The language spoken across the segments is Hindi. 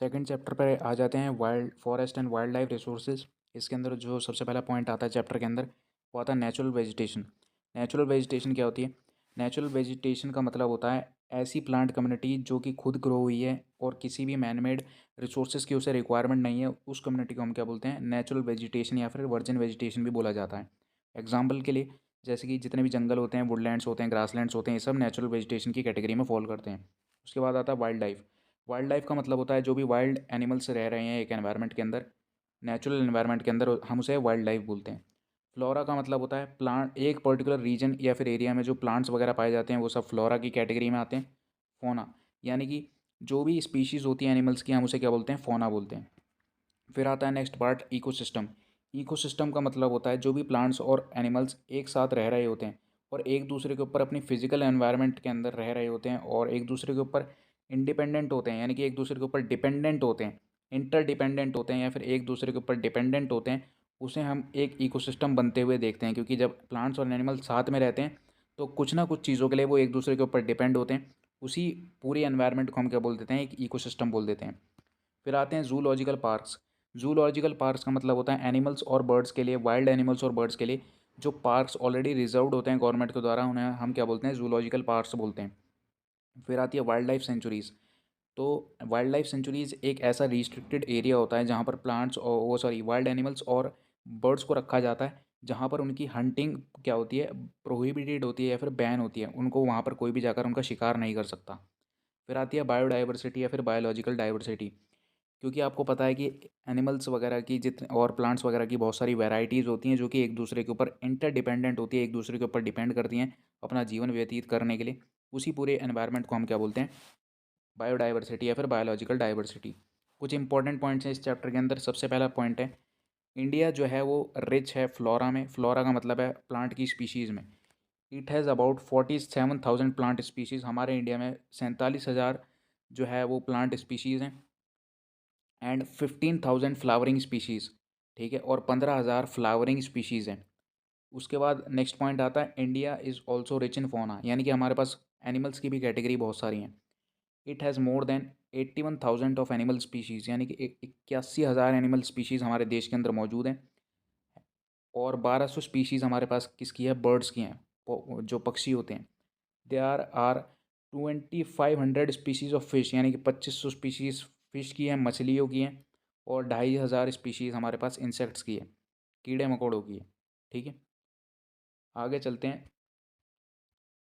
सेकंड चैप्टर पर आ जाते हैं, wild forest and wild life resources. इसके अंदर जो सबसे पहला पॉइंट आता है चैप्टर के अंदर, वो आता है नेचुरल वेजिटेशन। नेचुरल वेजिटेशन क्या होती है? नेचुरल वेजिटेशन का मतलब होता है ऐसी प्लांट कम्युनिटी जो कि खुद ग्रो हुई है और किसी भी मैनमेड रिसोर्सेज की उसे रिक्वायरमेंट नहीं है, उस कम्युनिटी को हम क्या बोलते हैं? नेचुरल वेजिटेशन या फिर वर्जिन वेजिटेशन भी बोला जाता है। एग्जाम्पल के लिए, जैसे कि जितने भी जंगल होते हैं, वुडलैंड्स होते हैं, ग्रासलैंड्स होते हैं, ये सब नेचुरल वेजिटेशन की कैटेगरी में फॉल करते हैं। उसके बाद आता है वाइल्ड लाइफ। वाइल्ड लाइफ का मतलब होता है जो भी वाइल्ड एनिमल्स रह रहे हैं एक एनवायरनमेंट के अंदर, नेचुरल एनवायरनमेंट के अंदर, हम उसे वाइल्ड लाइफ बोलते हैं। फ्लोरा का मतलब होता है प्लांट, एक पर्टिकुलर रीजन या फिर एरिया में जो प्लांट्स वगैरह पाए जाते हैं वो सब फ्लोरा की कैटेगरी में आते हैं। फोना, यानी कि जो भी स्पीशीज़ होती हैं एनिमल्स की, हम उसे क्या बोलते हैं? फोना बोलते हैं। फिर आता है नेक्स्ट पार्ट, इकोसिस्टम। इकोसिस्टम का मतलब होता है जो भी प्लांट्स और एनिमल्स एक साथ रह रहे होते हैं और एक दूसरे के ऊपर अपनी फिजिकल एनवायरनमेंट के अंदर रह रहे होते हैं और एक दूसरे के ऊपर इंडिपेंडेंट होते हैं, यानी कि एक दूसरे के ऊपर डिपेंडेंट होते हैं, इंटरडिपेंडेंट होते हैं या फिर एक दूसरे के ऊपर डिपेंडेंट होते हैं, उसे हम एक इकोसिस्टम बनते हुए देखते हैं। क्योंकि जब प्लांट्स और एनिमल्स साथ में रहते हैं तो कुछ ना कुछ चीज़ों के लिए वो एक दूसरे के ऊपर डिपेंड होते हैं। उसी पूरी एनवायरनमेंट को हम क्या बोल देते हैं? एक इकोसिस्टम बोल देते हैं। फिर आते हैं जूलॉजिकल पार्क्स। जूलॉजिकल पार्क्स का मतलब होता है एनिमल्स और बर्ड्स के लिए, वाइल्ड एनिमल्स और बर्ड्स के लिए जो पार्क्स ऑलरेडी रिजर्व्ड होते हैं गवर्नमेंट के द्वारा, उन्हें हम क्या बोलते हैं? जूलॉजिकल पार्क्स बोलते हैं। फिर आती है वाइल्ड लाइफ सेंचुरीज़। तो वाइल्ड लाइफ सेंचुरीज़ एक ऐसा रिस्ट्रिक्टेड एरिया होता है जहाँ पर प्लांट्स और वो सॉरी वाइल्ड एनिमल्स और बर्ड्स को रखा जाता है, जहाँ पर उनकी हंटिंग क्या होती है? प्रोहिबिटेड होती है या फिर बैन होती है, उनको वहाँ पर कोई भी जाकर उनका शिकार नहीं कर सकता। फिर आती है बायोडाइवर्सिटी या फिर बायोलॉजिकल डाइवर्सिटी। क्योंकि आपको पता है कि एनिमल्स वगैरह की जितने और प्लांट्स वगैरह की बहुत सारी वैरायटीज़ होती हैं जो कि एक दूसरे के ऊपर इंटरडिपेंडेंट होती है, एक दूसरे के ऊपर डिपेंड करती हैं अपना जीवन व्यतीत करने के लिए। उसी पूरे एनवायरनमेंट को हम क्या बोलते हैं? बायोडाइवर्सिटी या फिर बायोलॉजिकल डाइवर्सिटी। कुछ इंपॉर्टेंट पॉइंट्स हैं इस चैप्टर के अंदर। सबसे पहला पॉइंट है, इंडिया जो है वो रिच है फ्लोरा में। फ्लोरा का मतलब है प्लांट की स्पीशीज़ में। It has about 47,000 plant species. हमारे इंडिया में 47,000 जो है वो प्लांट स्पीशीज़ हैं एंड 15,000 फ्लावरिंग स्पीशीज़, ठीक है, और 15,000 फ्लावरिंग स्पीशीज़ हैं। उसके बाद नेक्स्ट पॉइंट आता है, India is also rich in fauna, यानी कि हमारे पास एनिमल्स की भी कैटेगरी बहुत सारी हैं। It has more than 81,000 of animal species, यानी कि 81,000 एनिमल स्पीशीज़ हमारे देश के अंदर मौजूद हैं। और 1,200 स्पीशीज़ हमारे पास किसकी है? बर्ड्स की हैं, जो पक्षी होते हैं। They are 2,500 species of fish, यानी कि 2,500 स्पीशीज़ फिश की हैं, मछलियों की हैं। और 2,500 स्पीशीज़ हमारे पास इंसेक्ट्स की है, कीड़े मकोड़ों की है। ठीक है, आगे चलते हैं।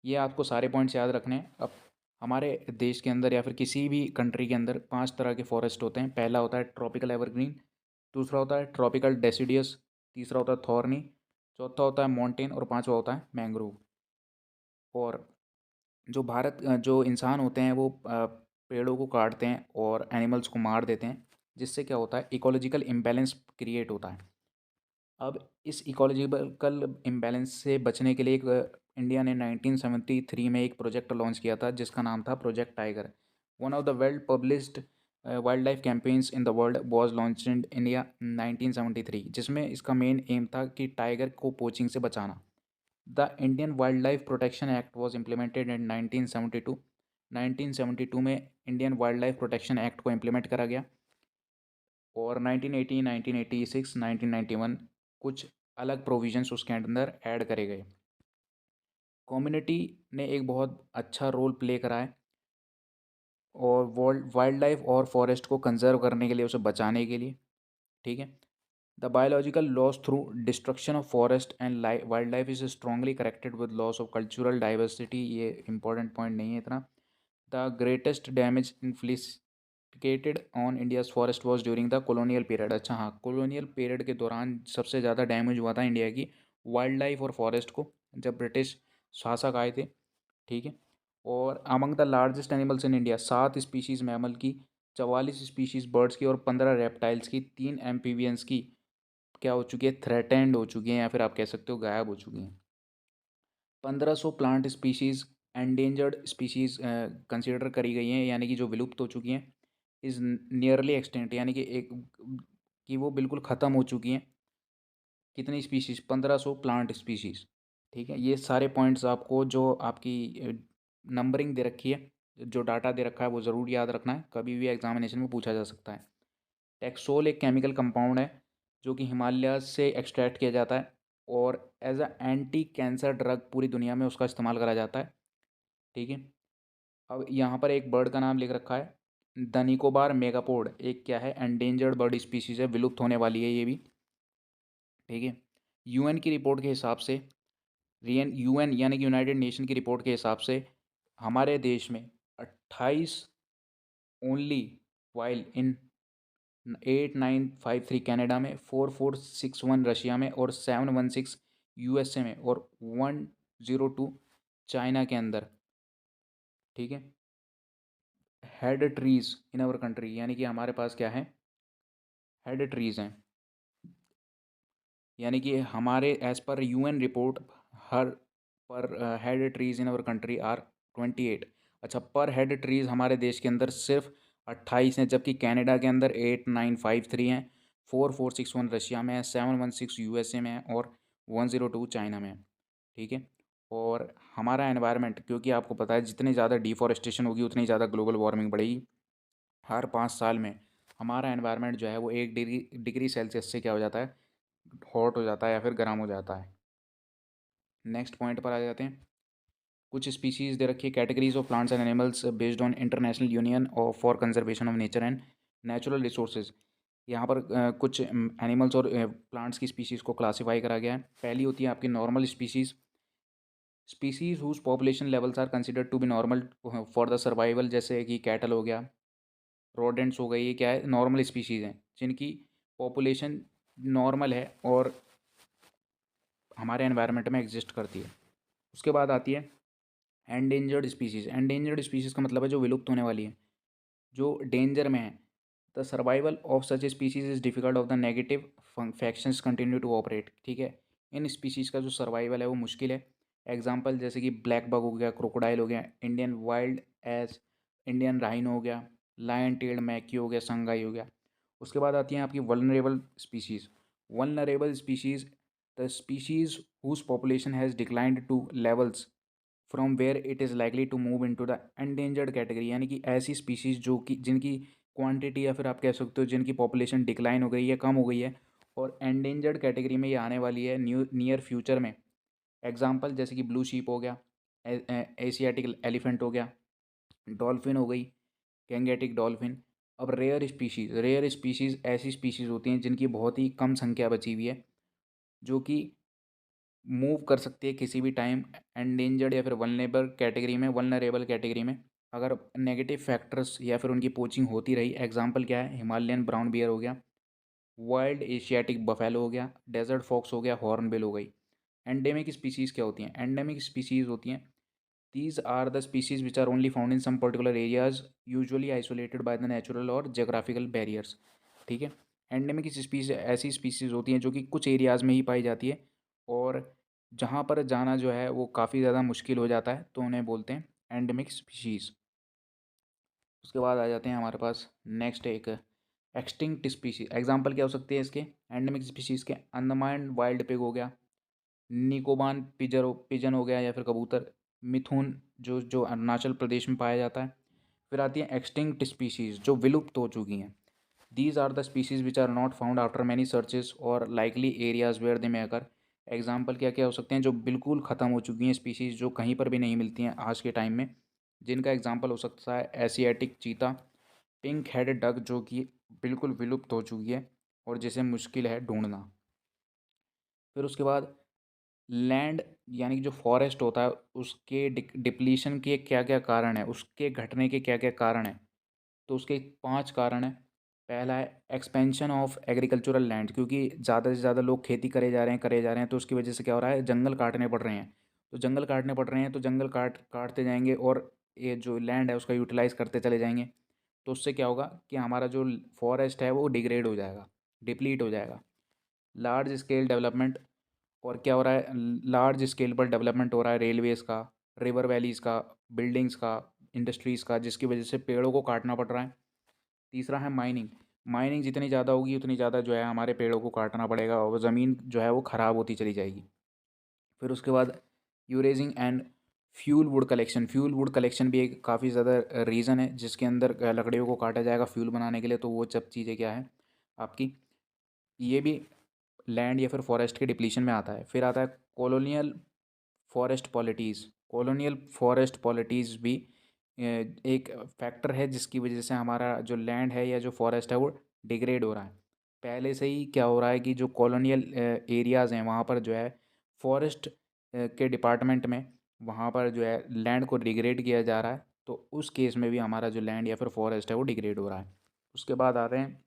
ये आपको सारे पॉइंट्स याद रखने हैं। अब हमारे देश के अंदर या फिर किसी भी कंट्री के अंदर 5 तरह के फॉरेस्ट होते हैं। पहला होता है ट्रॉपिकल एवरग्रीन, दूसरा होता है ट्रॉपिकल डेसिडियस, तीसरा होता है थॉर्नी, चौथा होता है मॉन्टेन और पांचवा होता है मैंग्रोव। और जो इंसान होते हैं वो पेड़ों को काटते हैं और एनिमल्स को मार देते हैं, जिससे क्या होता है? इकोलॉजिकल इम्बैलेंस क्रिएट होता है। अब इस इकोलॉजिकल इम्बैलेंस से बचने के लिए इंडिया ने 1973 में एक प्रोजेक्ट लॉन्च किया था जिसका नाम था project tiger. One of the well published wild life campaigns in the world was launched in India 1973, जिसमें इसका मेन एम था कि टाइगर को पोचिंग से बचाना। The Indian wild life protection act was implemented in 1972। 1972 में Indian wild life protection act को इम्प्लीमेंट करा गया। और 1980, 1986, 1991 कुछ अलग प्रोविजंस उसके अंदर ऐड करे गए। कम्युनिटी ने एक बहुत अच्छा रोल प्ले करा है और वाइल्ड लाइफ और फॉरेस्ट को कंजर्व करने के लिए, उसे बचाने के लिए। ठीक है, the biological loss through destruction of forest and wildlife is strongly corrected with loss of cultural diversity. ये इंपॉर्टेंट पॉइंट नहीं है इतना। The greatest damage inflicted on India's forest was during the colonial period. अच्छा हाँ, कॉलोनियल पीरियड के दौरान सबसे ज़्यादा डैमेज हुआ था इंडिया की वाइल्ड लाइफ और फॉरेस्ट को, जब ब्रिटिश शासक आए थे। ठीक है, और among the largest animals in India, 7 species mammal की, 44 स्पीशीज़ बर्ड्स की और 15 रेप्टाइल्स की, 3 एम्फीबियंस की क्या हो चुकी है? थ्रेटेंड हो चुकी हैं या फिर आप कह सकते हो गायब हो चुकी हैं। 1,500 plant species endangered species consider करी गई हैं, यानी कि जो विलुप्त हो चुकी हैं। इज़ नियरली एक्सटेंट, यानी कि एक कि वो बिल्कुल ख़त्म हो चुकी हैं। कितनी स्पीशीज़? 1,500 plant species. ठीक है, ये सारे पॉइंट्स आपको जो आपकी नंबरिंग दे रखी है जो डाटा दे रखा है वो ज़रूर याद रखना है, कभी भी एग्जामिनेशन में पूछा जा सकता है। टैक्सोल एक केमिकल कंपाउंड है जो कि हिमालय से एक्सट्रैक्ट किया जाता है और as a anti cancer drug पूरी दुनिया में उसका इस्तेमाल करा जाता है। ठीक है। अब यहाँ पर एक बर्ड का नाम लिख रखा है, द निकोबार मेगापोड। एक क्या है, एंडेंजर्ड बर्ड स्पीशीज़ है, विलुप्त होने वाली है ये भी। ठीक है। यूएन की रिपोर्ट के हिसाब से, यूएन यानी कि यूनाइटेड नेशन की रिपोर्ट के हिसाब से हमारे देश में 28 ओनली, वाइल इन 8953 कनाडा में, 4461 रशिया में और 716 यूएसए में और 102 चाइना के अंदर। ठीक है। Head trees in our country, यानी कि हमारे पास क्या है, हेड ट्रीज हैं। यानी कि हमारे एज पर यूएन रिपोर्ट, हर per head trees in our country are 28। अच्छा, पर हेड ट्रीज हमारे देश के अंदर सिर्फ 28 हैं, जबकि कनाडा के अंदर 8953 हैं, 4461 रशिया में है, 716 यूएसए में है और 102 चाइना में है। ठीक है। और हमारा एनवायरनमेंट, क्योंकि आपको पता है जितनी ज़्यादा डिफॉरेस्टेशन होगी उतनी ज़्यादा ग्लोबल वार्मिंग बढ़ेगी। हर 5 साल में हमारा एनवायरनमेंट जो है वो 1 डिग्री डिग्री सेल्सियस से क्या हो जाता है, हॉट हो जाता है या फिर गर्म हो जाता है। नेक्स्ट पॉइंट पर आ जाते हैं। कुछ स्पीशीज़ दे रखी है, categories of plants and animals based on international union of for conservation of nature and natural resources. यहाँ पर कुछ एनिमल्स और प्लांट्स की स्पीशीज़ को क्लासीफाई करा गया है। पहली होती है आपकी normal species, species whose population levels are considered to be normal for the survival, जैसे कि कैटल हो गया, रोडेंट्स हो गई, ये क्या है, नॉर्मल स्पीशीज़ हैं जिनकी पॉपुलेशन नॉर्मल है और हमारे एनवायरनमेंट में एग्जिस्ट करती है। उसके बाद आती है एंडेंजर्ड स्पीशीज़। एंडेंजर्ड स्पीशीज़ का मतलब है जो विलुप्त होने वाली है, जो डेंजर में है। The survival of such species is difficult of the negative factions continue to operate. ठीक है। इन स्पीशीज़ का जो सर्वाइवल है वो मुश्किल है। एग्जाम्पल जैसे कि ब्लैक बग हो गया, क्रोकोडाइल हो गया, Indian wild ass, Indian rhino हो गया, लायन टेल्ड मैक्यू हो गया, संगाई हो गया। उसके बाद आती हैं आपकी vulnerable species. Vulnerable species, the species whose population has declined to levels from where it is likely to move into the endangered category. यानी कि ऐसी स्पीशीज़ जो कि जिनकी क्वांटिटी या फिर आप कह सकते हो जिनकी पॉपुलेशन डिक्लाइन हो गई है, कम हो गई है और एंडेंजर्ड कैटेगरी में ये आने वाली है नियर फ्यूचर में। एग्जांपल जैसे कि ब्लू शीप हो गया, एशियाटिक एलिफेंट हो गया, डॉल्फिन हो गई, गैंगेटिक डॉल्फिन। अब रेयर स्पीशीज़ ऐसी स्पीशीज़ होती हैं जिनकी बहुत ही कम संख्या बची हुई है, जो कि मूव कर सकती है किसी भी टाइम एंडेंजर्ड या फिर वल्नरेबल कैटेगरी में, अगर नेगेटिव फैक्टर्स या फिर उनकी पोचिंग होती रही। एग्जांपल क्या है, हिमालयन ब्राउन बियर हो गया, वाइल्ड एशियाटिक बफेलो हो गया, डेजर्ट फॉक्स हो गया, हॉर्नबिल हो गई। एंडेमिक स्पीशीज़ क्या होती हैं, एंडेमिक स्पीशीज़ होती हैं, these are the species which are only found in some particular areas, usually isolated by the natural और geographical barriers। ठीक है। एंडेमिक स्पीशीज ऐसी स्पीशीज़ होती हैं जो कि कुछ एरियाज़ में ही पाई जाती है और जहाँ पर जाना जो है वो काफ़ी ज़्यादा मुश्किल हो जाता है, तो उन्हें बोलते हैं एंडेमिक स्पीशीज़। उसके बाद आ जाते हैं हमारे पास नेक्स्ट एक एक्सटिंक्ट स्पीशीज। एग्जांपल क्या हो सकती है इसके, एंडेमिक स्पीशीज़ के, अंडमान वाइल्ड पिग हो गया, निकोबान पिजन हो गया या फिर कबूतर, मिथुन जो जो अरुणाचल प्रदेश में पाया जाता है। फिर आती है एक्सटिंक्ट स्पीशीज़ जो विलुप्त हो चुकी हैं। These are the species which are not found after many searches और likely areas where they may occur. Example क्या क्या हो सकते हैं, जो बिल्कुल ख़त्म हो चुकी हैं स्पीशीज़, जो कहीं पर भी नहीं मिलती हैं आज के टाइम में, जिनका एग्जाम्पल हो सकता है Asiatic cheetah, pink head duck जो कि बिल्कुल विलुप्त हो चुकी है और जिसे मुश्किल है ढूंढना। फिर उसके बाद लैंड यानी कि जो फॉरेस्ट होता है उसके डिप्लीशन के क्या क्या कारण है, उसके घटने के क्या क्या कारण हैं। तो उसके 5 कारण हैं। पहला है एक्सपेंशन ऑफ एग्रीकल्चरल लैंड, क्योंकि ज़्यादा से ज़्यादा लोग खेती करे जा रहे हैं तो उसकी वजह से क्या हो रहा है, जंगल काटने पड़ रहे हैं। तो जंगल काटने पड़ रहे हैं तो जंगल काटते जाएंगे और ये जो लैंड है उसका यूटिलाइज़ करते चले जाएंगे। तो उससे क्या होगा कि हमारा जो फॉरेस्ट है वो डिग्रेड हो जाएगा, डिप्लीट हो जाएगा। लार्ज स्केल डेवलपमेंट, और क्या हो रहा है, लार्ज स्केल पर डेवलपमेंट हो रहा है रेलवेज़ का, रिवर वैलीज़ का, बिल्डिंग्स का, इंडस्ट्रीज़ का, जिसकी वजह से पेड़ों को काटना पड़ रहा है। तीसरा है माइनिंग। माइनिंग जितनी ज़्यादा होगी उतनी ज़्यादा जो है हमारे पेड़ों को काटना पड़ेगा और ज़मीन जो है वो ख़राब होती चली जाएगी। फिर उसके बाद यूरेजिंग एंड फ्यूल वुड कलेक्शन भी एक काफ़ी ज़्यादा रीज़न है जिसके अंदर लकड़ियों को काटा जाएगा फ्यूल बनाने के लिए। तो वो सब चीज़ें क्या है आपकी, ये भी लैंड या फिर फॉरेस्ट के डिप्लीशन में आता है। फिर आता है कॉलोनियल फॉरेस्ट पॉलिटीज़। कॉलोनियल फॉरेस्ट पॉलिटीज़ भी एक फैक्टर है जिसकी वजह से हमारा जो लैंड है या जो फॉरेस्ट है वो डिग्रेड हो रहा है। पहले से ही क्या हो रहा है कि जो कॉलोनियल एरियाज़ हैं वहाँ पर जो है फॉरेस्ट के डिपार्टमेंट में वहाँ पर जो है लैंड को डिग्रेड किया जा रहा है। तो उस केस में भी हमारा जो लैंड या फिर फॉरेस्ट है वो डिग्रेड हो रहा है। उसके बाद आते हैं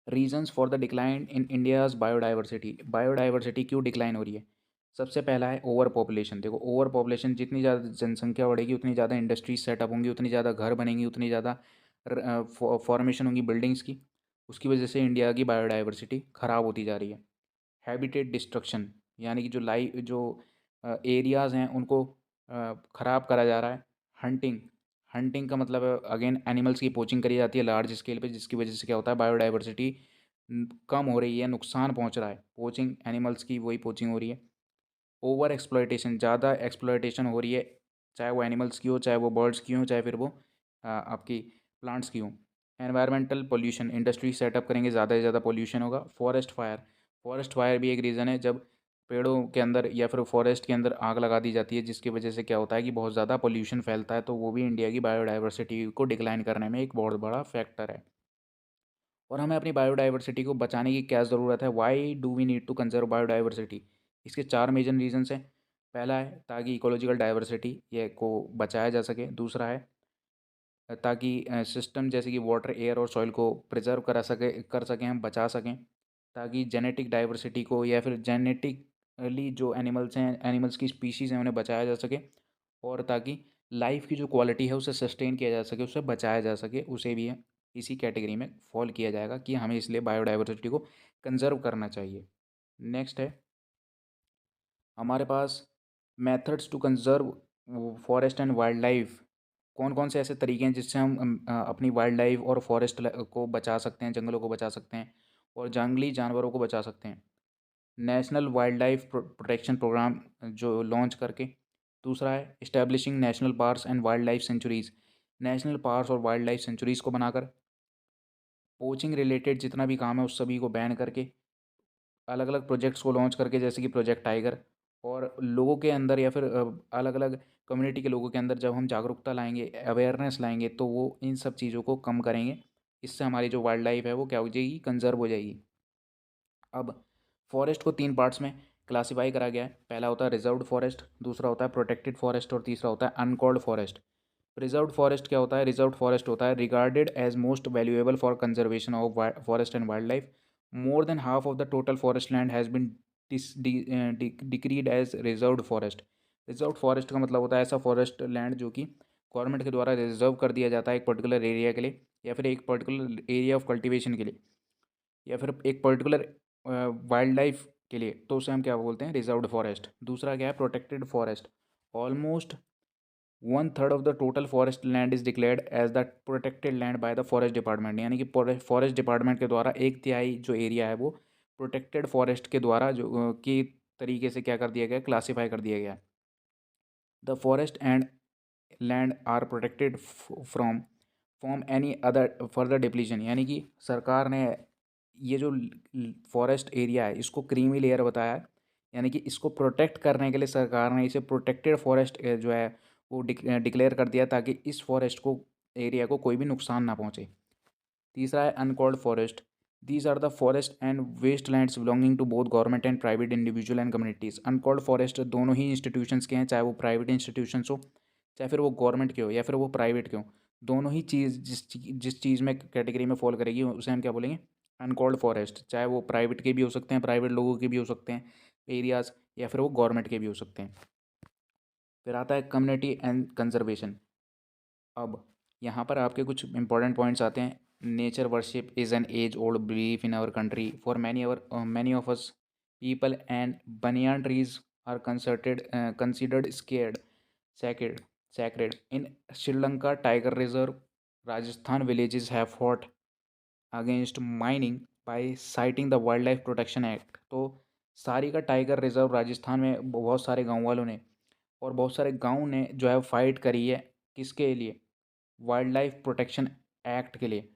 reasons for the decline in India's biodiversity. Biodiversity क्यों डिक्लाइन हो रही है? सबसे पहला है ओवर पॉपुलेशन। देखो ओवर पॉपुलेशन, जितनी ज़्यादा जनसंख्या बढ़ेगी उतनी ज़्यादा इंडस्ट्रीज सेटअप होंगी, उतनी ज़्यादा घर बनेंगी, उतनी ज़्यादा फॉर्मेशन होंगी बिल्डिंग्स की। उसकी वजह से इंडिया की बायोडाइवर्सिटी ख़राब होती जा रही है। हैबिटेट डिस्ट्रक्शन, यानी कि जो एरियाज़ हैं उनको ख़राब करा जा रहा है। हंटिंग, हंटिंग का मतलब है अगेन एनिमल्स की पोचिंग करी जाती है लार्ज स्केल पे, जिसकी वजह से क्या होता है बायोडाइवर्सिटी कम हो रही है, नुकसान पहुंच रहा है। पोचिंग एनिमल्स की वही पोचिंग हो रही है। ओवर एक्सप्लॉयटेशन, ज़्यादा एक्सप्लॉयटेशन हो रही है, चाहे वो एनिमल्स की हो, चाहे वो बर्ड्स की हो, चाहे फिर वो आपकी प्लांट्स की हो। एनवायरमेंटल पोल्यूशन, इंडस्ट्री सेटअप करेंगे ज़्यादा से ज़्यादा पोल्यूशन होगा। फॉरेस्ट फायर, फॉरेस्ट फायर भी एक रीज़न है जब पेड़ों के अंदर या फिर फॉरेस्ट के अंदर आग लगा दी जाती है, जिसकी वजह से क्या होता है कि बहुत ज़्यादा पोल्यूशन फैलता है। तो वो भी इंडिया की बायोडाइवर्सिटी को डिक्लाइन करने में एक बहुत बड़ा फैक्टर है। और हमें अपनी बायोडाइवर्सिटी को बचाने की क्या ज़रूरत है? Why do we need to conserve biodiversity? इसके चार मेजर रीजंस हैं। पहला है ताकि इकोलॉजिकल डाइवर्सिटी ये को बचाया जा सके। दूसरा है ताकि सिस्टम जैसे कि वाटर, एयर और सॉइल को प्रिजर्व कर सकें हम, बचा सकें। ताकि जेनेटिक डाइवर्सिटी को या फिर जेनेटिकली जो एनिमल्स हैं, एनिमल्स की स्पीशीज़ हैं, उन्हें बचाया जा सके। और ताकि लाइफ की जो क्वालिटी है उसे सस्टेन किया जा सके, उसे बचाया जा सके, उसे भी इसी कैटेगरी में फॉल किया जाएगा कि हमें इसलिए बायोडाइवर्सिटी को कंजर्व करना चाहिए। नेक्स्ट है हमारे पास methods to conserve forest and wildlife. कौन कौन से ऐसे तरीके हैं जिससे हम अपनी वाइल्ड लाइफ और फॉरेस्ट को बचा सकते हैं, जंगलों को बचा सकते हैं और जंगली जानवरों को बचा सकते हैं? National wildlife protection program जो लॉन्च करके। दूसरा है establishing national parks and wildlife sanctuaries. National parks और वाइल्ड लाइफ सेंचुरीज़ को बनाकर पोचिंग रिलेटेड जितना भी काम है उस सभी को बैन करके अलग अलग प्रोजेक्ट्स को लॉन्च करके, जैसे कि प्रोजेक्ट टाइगर। और लोगों के अंदर या फिर अलग अलग कम्युनिटी के लोगों के अंदर जब हम जागरूकता लाएंगे, अवेयरनेस लाएंगे, तो वो इन सब चीज़ों को कम करेंगे। इससे हमारी जो वाइल्ड लाइफ है वो क्या हो जाएगी, कंजर्व हो जाएगी। अब फॉरेस्ट को तीन पार्ट्स में क्लासिफाई करा गया है। पहला होता है रिजर्व्ड फॉरेस्ट, दूसरा होता है प्रोटेक्टेड फॉरेस्ट और तीसरा होता है अनकॉल्ड फॉरेस्ट। रिजर्व्ड फॉरेस्ट क्या होता है? रिजर्व्ड फॉरेस्ट होता है regarded as most valuable for conservation of forest and wildlife. More than half of the total forest land has been decreed as reserved forest. Reserved forest का मतलब होता है ऐसा फॉरेस्ट लैंड जो कि गवर्नमेंट के द्वारा रिजर्व कर दिया जाता है एक पर्टिकुलर एरिया के लिए, या फिर एक पर्टिकुलर एरिया ऑफ कल्टीवेशन के लिए, या फिर एक पर्टिकुलर वाइल्ड लाइफ के लिए। तो उसे हम क्या बोलते हैं? Reserved forest. दूसरा क्या है? Protected forest. Almost one third of the total forest land is declared as the protected land by the forest department. यानी कि फॉरेस्ट डिपार्टमेंट के द्वारा एक तिहाई जो एरिया है वो प्रोटेक्टेड फॉरेस्ट के द्वारा जो की तरीके से क्या कर दिया गया, क्लासीफाई कर दिया गया। The forest and land are protected from any other further depletion. यानी कि सरकार ने ये जो फॉरेस्ट एरिया है इसको क्रीमी लेयर बताया है। यानी कि इसको प्रोटेक्ट करने के लिए सरकार ने इसे प्रोटेक्टेड फॉरेस्ट जो है वो डिक्लेयर कर दिया, ताकि इस फॉरेस्ट को एरिया को कोई भी नुकसान ना पहुँचे। तीसरा है unclassed forest. These are the forest and waste lands belonging to both government and private individual and communities. Unclassed forest दोनों ही इंस्टीट्यूशंस के हैं, चाहे वो प्राइवेट इंस्टीट्यूशंस हो, चाहे फिर वो गवर्नमेंट के हो, या फिर वो प्राइवेट के हो। दोनों ही चीज़ जिस चीज़ में कैटेगरी में फॉल करेगी उसे हम क्या बोलेंगे? Uncalled forest. चाहे वो प्राइवेट के भी हो सकते हैं, प्राइवेट लोगों के भी हो सकते हैं एरियाज़, या फिर वो गवर्नमेंट के भी हो सकते हैं। फिर आता है कम्युनिटी एंड कंजर्वेशन। अब यहाँ पर आपके कुछ इंपॉर्टेंट पॉइंट्स आते हैं। Nature worship is an age old belief in our country for many of us people and banyan trees are considered scared sacred sacred in Sri Lanka tiger reserve, Rajasthan villages have fought against mining by citing the wildlife protection act। तो सारी का टाइगर रिजर्व राजस्थान में बहुत सारे गांव वालों ने और बहुत सारे गाँव ने जो है फाइट करी है किसके लिए, वाइल्ड लाइफ प्रोटेक्शन एक्ट के लिए।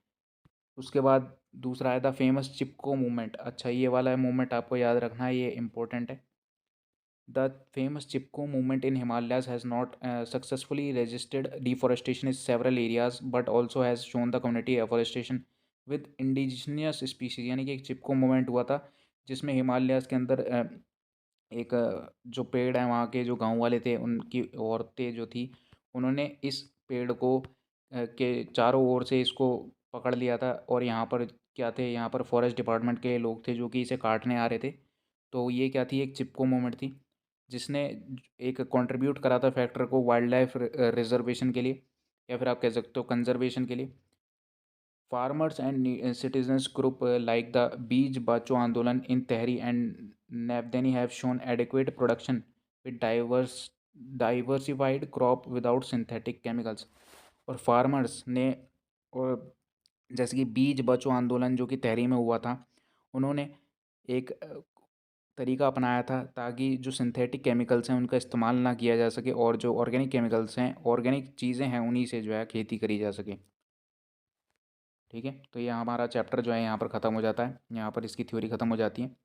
उसके बाद दूसरा आया था फेमस चिपको मूवमेंट। अच्छा, ये वाला मूवमेंट आपको याद रखना है, ये इंपॉर्टेंट है। The famous Chipko movement in Himalayas has not successfully resisted deforestation in several areas, but also has shown the community afforestation with indigenous species। यानी कि एक चिपको मूवमेंट हुआ था जिसमें हिमालयाज के अंदर एक जो पेड़ है वहाँ के जो गांव वाले थे उनकी औरतें जो थी उन्होंने इस पेड़ को के चारों ओर से इसको पकड़ लिया था। और यहाँ पर क्या थे, यहाँ पर फॉरेस्ट डिपार्टमेंट के लोग थे जो कि इसे काटने आ रहे थे। तो ये क्या थी, एक चिपको मूवमेंट थी जिसने एक कंट्रीब्यूट करा था फैक्टर को वाइल्ड लाइफ रिजर्वेशन के लिए, या फिर आप कह सकते हो कंजर्वेशन के लिए। Farmers and citizens group like the Beej Bachao Andolan in Tehri and Navdanya have shown adequate production with diversified crop without synthetic chemicals. और फार्मर्स ने, और जैसे कि बीज बचाओ आंदोलन जो कि तहरी में हुआ था, उन्होंने एक तरीका अपनाया था ताकि जो सिंथेटिक केमिकल्स हैं उनका इस्तेमाल ना किया जा सके और जो ऑर्गेनिक केमिकल्स हैं, ऑर्गेनिक चीज़ें हैं, उन्हीं से जो है खेती करी जा सके। ठीक है, तो ये हमारा चैप्टर जो है यहाँ पर ख़त्म हो जाता है, यहाँ पर इसकी थ्योरी ख़त्म हो जाती है।